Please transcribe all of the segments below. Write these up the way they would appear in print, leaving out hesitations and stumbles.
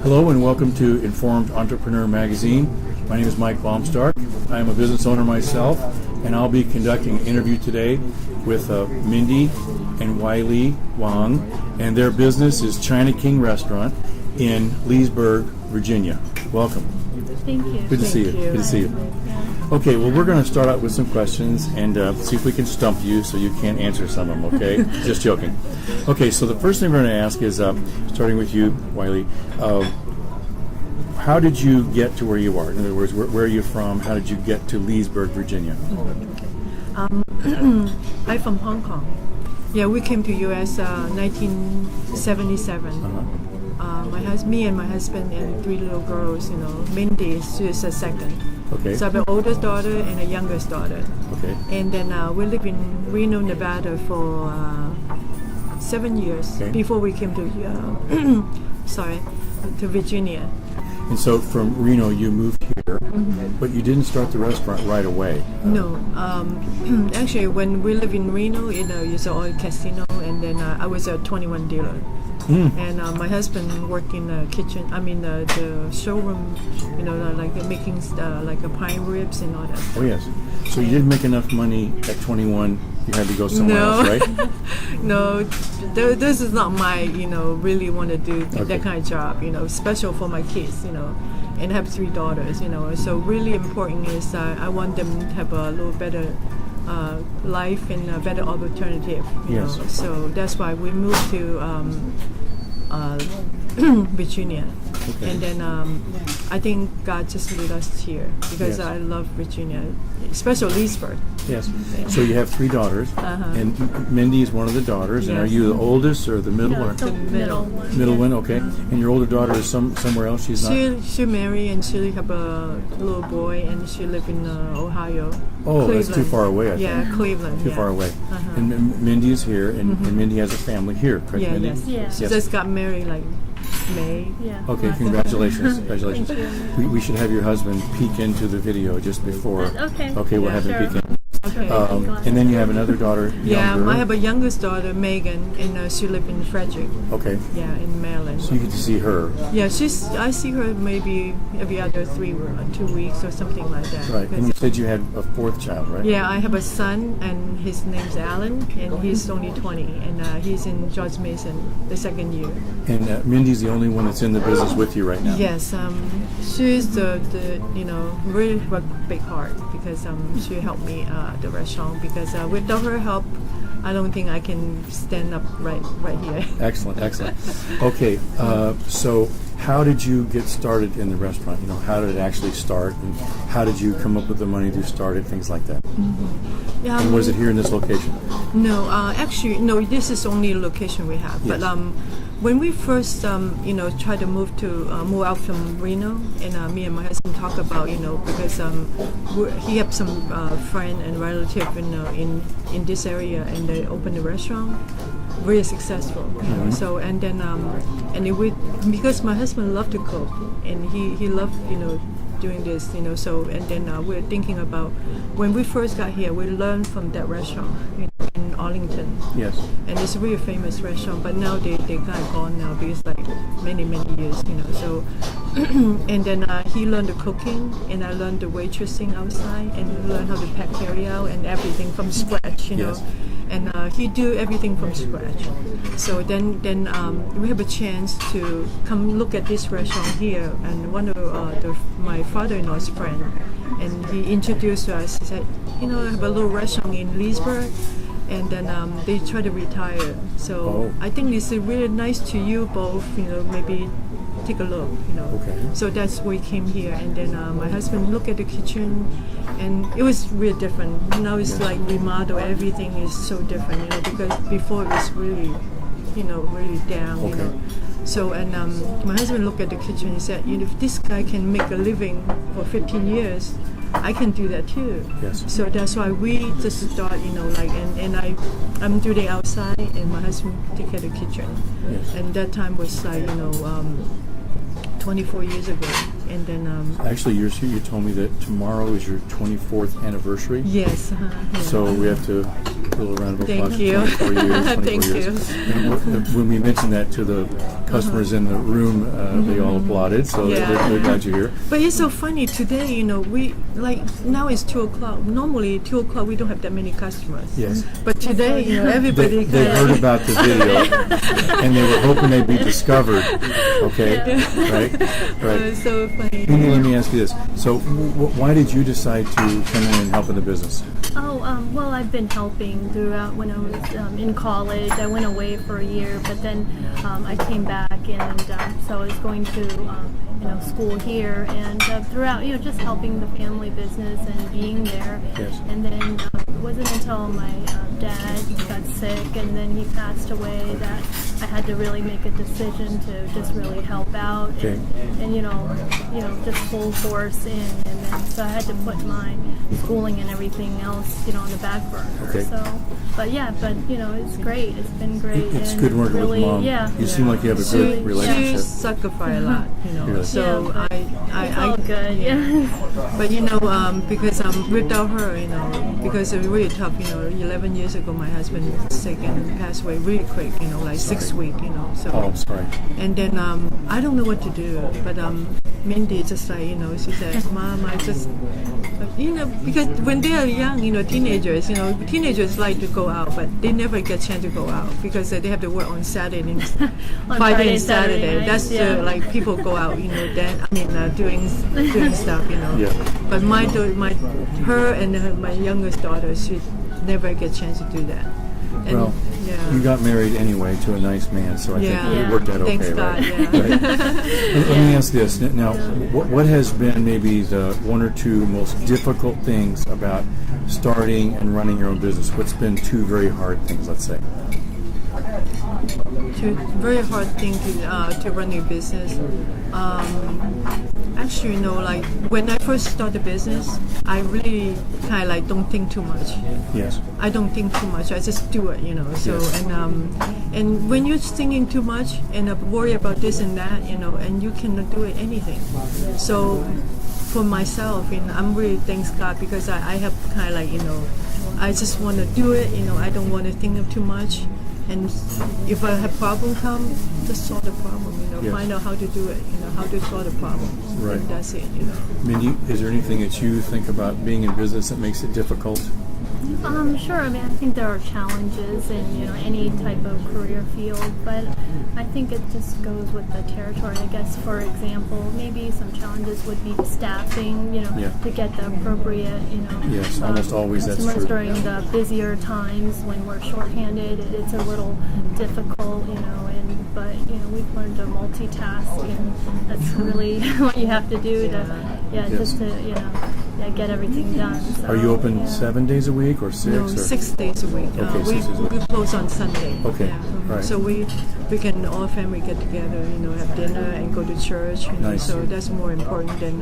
Hello and welcome to Informed Entrepreneur Magazine. My name is Mike Baumstark. I am a business owner myself, and I'll be conducting an interview today with Mindy and Whang, and their business is China King Restaurant in Leesburg, Virginia. Welcome. Thank you. Good to see you. Good to see you. Okay, well, we're going to start out with some questions and see if we can stump you so you can't answer some of them, okay? Just joking. Okay, so the first thing we're going to ask is, starting with you, Wiley, how did you get to where you are? In other words, where are you from? How did you get to Leesburg, Virginia? I'm from Hong Kong. Yeah, we came to U.S. 1977. Me and my husband and three little girls, Mindy, she's a second. Okay. So I have an oldest daughter and a youngest daughter. Okay. And then we lived in Reno, Nevada for 7 years before we came to to Virginia. And so from Reno, you moved here, but you didn't start the restaurant right away. No. Actually, when we lived in Reno, it's an oil casino, and then I was a 21 dealer. And my husband worked in the kitchen. the showroom. Like making like pine ribs and all that. Oh yes. So you didn't make enough money at 21. You had to go somewhere else, right? No, this is not my really want to do that kind of job. Special for my kids. And I have three daughters. So really important is I want them to have a little better life and a better alternative. Yes. So that's why we moved to Virginia. Okay. And then I think God just led us here because I love Virginia, especially Leesburg. Yes. So you have three daughters, and Mindy is one of the daughters. And are you the oldest or the middle? The middle one. Middle one, okay. And your older daughter is somewhere else. She's not. She married and she have a little boy and she live in Ohio. Oh, Cleveland. that's too far away. I think. Yeah, Cleveland. Too far away. And Mindy is here, and Mindy has a family here, correct, Mindy? Yes. She just got married like May. Yeah. Okay, congratulations. Congratulations. We should have your husband peek into the video just before. Okay, we'll have him peek in. Okay. And then you have another daughter. Yeah, I have a youngest daughter, Megan, and she lives in Frederick. Okay. Yeah, in Maryland. So you get to see her. Yeah, I see her maybe every other 2 weeks or something like that. Right. And you said you had a fourth child, right? Yeah, I have a son, and his name's Alan, and he's only 20, and he's in George Mason, the second year. And Mindy's the only one that's in the business with you right now. Yes, she's the really work big heart because she helped me the restaurant because without her help, I don't think I can stand up right here. Excellent. Okay, so how did you get started in the restaurant? How did it actually start, and how did you come up with the money to start it? Things like that. Yeah, and was it here in this location? No, actually, no. This is only a location we have. Yes. But when we first, tried to move out from Reno, and me and my husband talk about, because he had some friend and relative, in this area, and they opened a restaurant, very successful. So and then because my husband loved to cook, and he loved doing this, So and then we're thinking about when we first got here, we learned from that restaurant in Arlington. Yes. And it's a really famous restaurant, but now they kind of gone now because like many years, So and then he learned the cooking, and I learned the waitressing outside, and learned how to pack carry out and everything from scratch, Yes. And he do everything from scratch. So then we have a chance to come look at this restaurant here, and one of my father-in-law's friend, and he introduced us. He said, I have a little restaurant in Leesburg, and then they try to retire. So I think it's really nice to you both, maybe take a look, Okay. So that's why we came here, and then my husband looked at the kitchen, and it was really different. Now it's like remodel, everything is so different, because before it was really, really down, So and my husband looked at the kitchen. He said, if this guy can make a living for 15 years, I can do that too. Yes. So that's why we just start, and I'm doing the outside, and my husband take care of the kitchen. Yes. And that time was like, 24 years ago, and then Actually, you told me that tomorrow is your 24th anniversary. yes. Yeah. So we have to do a little round of applause. Thank you. 24 years. 24 Thank years. you. And when we mentioned that to the customers in the room, they all applauded. So Yeah. they're glad you're here. But it's so funny today. We like now it's 2:00. Normally 2:00 we don't have that many customers. Yes. But today, everybody They heard about the video and they were hoping they'd be discovered. Okay, right. It's so funny. Mindy, let me ask you this. So, why did you decide to come in and help in the business? Well, I've been helping throughout when I was in college. I went away for a year, but then I came back, and so I was going to school here, and throughout, just helping the family business and being there. Yes. And then it wasn't until my dad got sick and then he passed away that I had to really make a decision to just really help out Okay. and just full force in. And then so I had to put my schooling and everything else, on the back burner. Okay. So, but it's great. It's been great. It's and good working really, with Mom. Yeah. You seem like you have a good She relationship. sacrificed a lot, Really? So Yeah, but it's all good. Yeah. But because without her, because it's really tough. 11 years ago, my husband was sick and passed away really quick. Like 6 weeks. So. Oh, I'm sorry. And then I don't know what to do, but Mindy just like she said, Mom, I just because when they are young, teenagers, teenagers like to go out, but they never get a chance to go out because they have to work on Saturday, and Friday and Saturday. nights, That's yeah. like people go out, doing stuff, Yeah. But her and my youngest daughter, she never get a chance to do that. And, Well, yeah. you got married anyway to a nice man, so I think Yeah. it worked out okay, Thanks God, right? yeah. Right. Let me ask this. Now, what has been maybe the one or two most difficult things about starting and running your own business? What's been two very hard things, let's say? Very hard thing to run your business. Actually, like when I first started business, I really kind of don't think too much. Yes. I don't think too much. I just do it, So Yes. and when you're thinking too much and worry about this and that, and you cannot do anything. So for myself, I'm really thanks God because I have kind of I just want to do it. I don't want to think of too much. And if I have problem come, just solve the problem. Yes. Find out how to do it. How to solve the problem. Right. And that's it. Mindy, is there anything that you think about being in business that makes it difficult? Sure. I think there are challenges in any type of career field, but I think it just goes with the territory. I guess, for example, maybe some challenges would be staffing. Yeah. To get the appropriate Yes, almost always that's customers true. during the busier times when we're shorthanded. It's a little difficult, but we've learned to multitask, and that's really what you have to do to Yes. just to get everything done. So, Are you open yeah. 7 days a week or 6? No, or? 6 days a week. Okay, 6 days a week. We close on Sunday. Okay, Yeah. right. So we can all family get together, have dinner and go to church. Nice. So that's more important than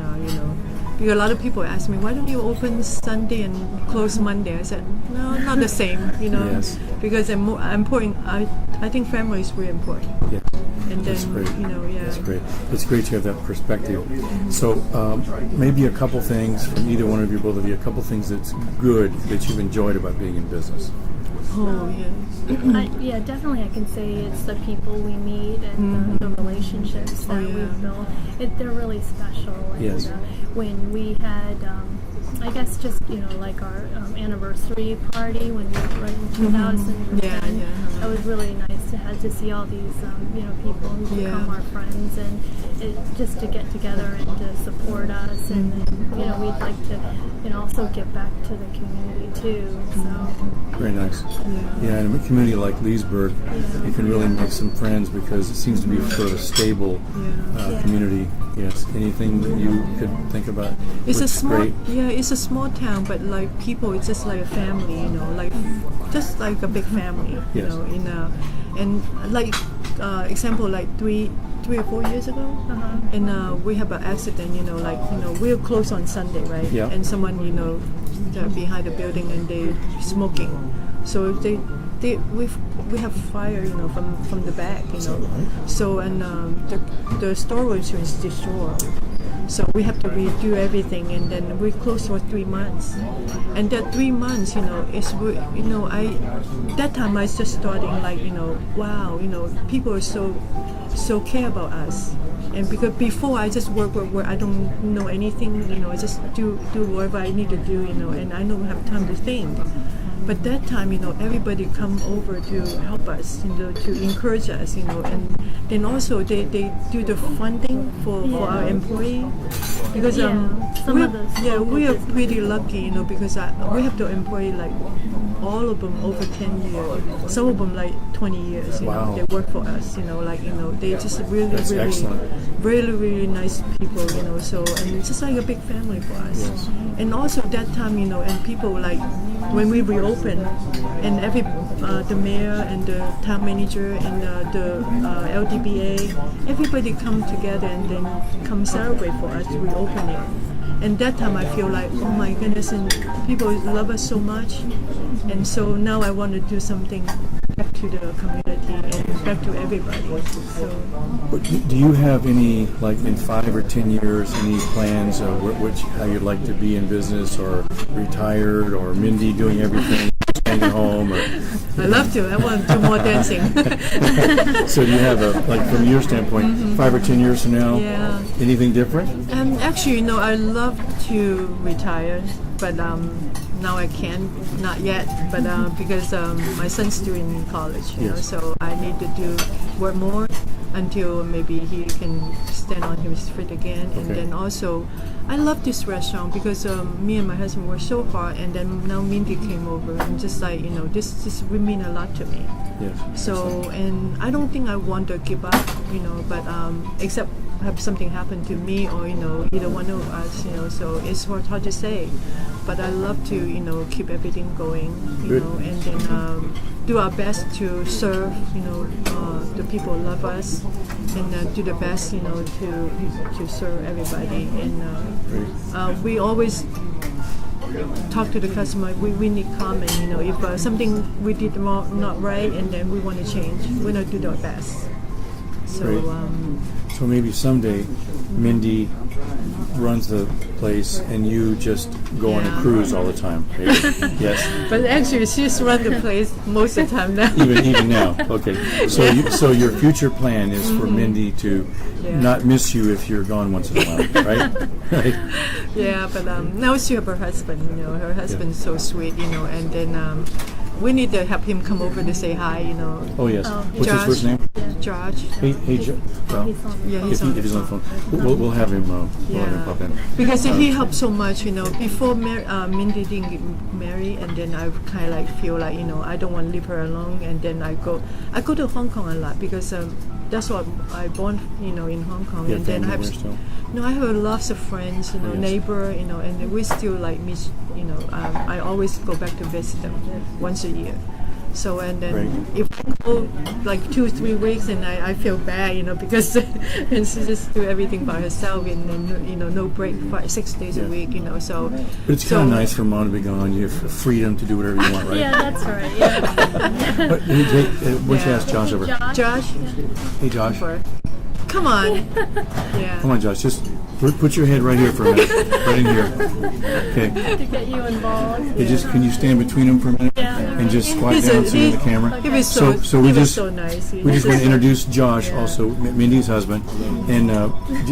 because a lot of people ask me, why don't you open Sunday and close Monday? I said, no, not the same. Yes. Because I'm more important. I think family is really important. Yes. And then That's great. yeah. That's great. It's great to have that perspective. So maybe a couple things from either one of you, both of you, a couple things that's good that you've enjoyed about being in business. Oh yeah. Definitely I can say it's the people we meet and the relationships that yeah. we've built. They're really special. And, Yes. When we had, I guess just, like our anniversary party when we were in 2010, Yeah. it was really nice to see all these, people who become our friends and just to get together and to support us. And then, we'd like to, also give back to the community too. So. Very nice. Yeah, in a community like Leesburg, you can really make some friends because it seems to be sort of a stable community. Yes. Anything that you could think about? It's a What's small, great? it's a small town, but like people, it's just like a family, like just like a big family, Yes. and like example, like three or 4 years ago, and we have an accident, we're closed on Sunday, right? Yeah. And someone, behind the building and they smoking, so we have fire, from the back, So and the store was destroyed. So we have to redo everything, and then we closed for 3 months. And that 3 months, that time I just starting like, wow, people are so care about us. And because before I just work, I don't know anything, I just do whatever I need to do, and I don't have time to think. But that time, everybody come over to help us, to encourage us, and then also they do the funding for our employee. Because we are pretty lucky, because we have the employee like all of them over 10 years, some of them like 20 years. Wow. They work for us. They just That's excellent. really nice people. So and it's just like a big family for us. Yes. And also that time, and people like when we reopen, and the mayor and the town manager and the LDBA, everybody come together and then come celebrate for us reopening. And that time I feel like, oh my goodness, and people love us so much. And so now I want to do something back to the community and back to everybody. So, Do you have any, like in 5 or 10 years, any plans of how you'd like to be in business, or retired, or Mindy doing everything, staying at home? Or I love to. I want to do more dancing. So do you have from your standpoint, 5 or 10 years from now, Yeah. anything different? Actually, I love to retire, but now I can't, not yet. But because my son's still in college, Yes. so I need to work more until maybe he can stand on his feet again. And Okay. then also, I love this restaurant because me and my husband worked so hard, and then now Mindy came over, and just like this will mean a lot to me. Yes. So, and I don't think I want to give up, but except have something happen to me or, either one of us, so it's hard to say. But I love to, keep everything going, Good. and then do our best to serve, the people who love us, and do the best, to serve everybody. And we always talk to the customer. We need comment. If something we did not right, and then we want to change, we're gonna do our best. So Great. So maybe someday Mindy runs the place and you just go on a cruise all the time. Maybe. Yes. but actually, she's run the place most of the time now. Even now. Okay. So so your future plan is for Mindy to not miss you if you're gone once in a while, right? Right. Yeah, but now she have her husband. Her husband's so sweet. And then we need to have him come over to say hi. Oh yes. What's Josh. his first name? George. Hey, well, He's on. Yeah, if he's on the phone, we'll have him. We'll have him pop in. Because he helped so much, Before Mindy didn't get married, and then I kind of like feel like, I don't want to leave her alone, and then I go to Hong Kong a lot because that's what I born, in Hong Kong, Yeah, and then I family have, there still. I have lots of friends, Yes. neighbor, and we still like meet, I always go back to visit them once a year. So and then Right. if I go like 2-3 weeks, and I feel bad, because and she just do everything by herself, and then no break, 6 days Yeah. a week, So But it's kind of nice for Mom to be gone. You have freedom to do whatever you want, right? Yeah, that's right. Yeah. But why don't you ask Josh over? Josh, Hey, Josh. come on, yeah. Come on, Josh. Just put your head right here for a minute. Right in here. Okay. To get you involved. Hey, can you stand between them for a minute Yeah. and just squat He's down a- so you're in the camera? He was So we he was just so nice. we just want to introduce Josh, Yeah. also Mindy's husband, and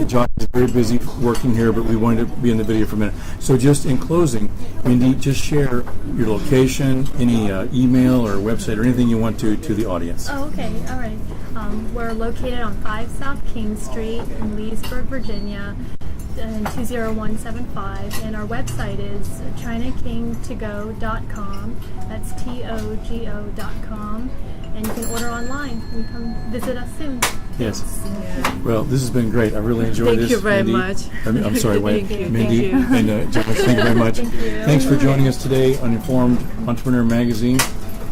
Josh is very busy working here, but we wanted to be in the video for a minute. So just in closing, Mindy, just share your location, any email or website or anything you want to the audience. Oh, okay. All right. We're located on 5 South King Street in Leesburg, Virginia, and 20175. And our website is ChinaKingToGo.com. That's TOGO.com. And you can order online and come visit us soon. Yes. Yeah. Well, this has been great. I really enjoyed Thank this. you very Mindy. much. I'm sorry, wait. Thank you. Mindy Thank you. and Josh, thank you very much. Thank you. Thanks for joining us today on Informed Entrepreneur Magazine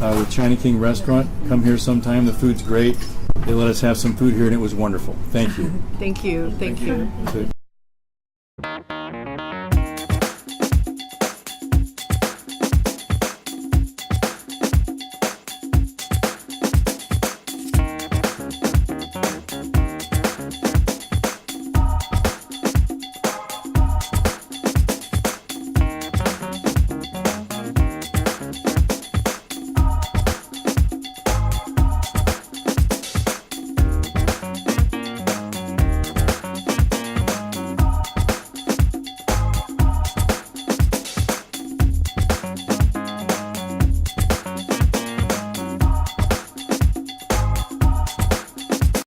with China King Restaurant. Come here sometime. The food's great. They let us have some food here, and it was wonderful. Thank you. Thank you. Thank you. Good.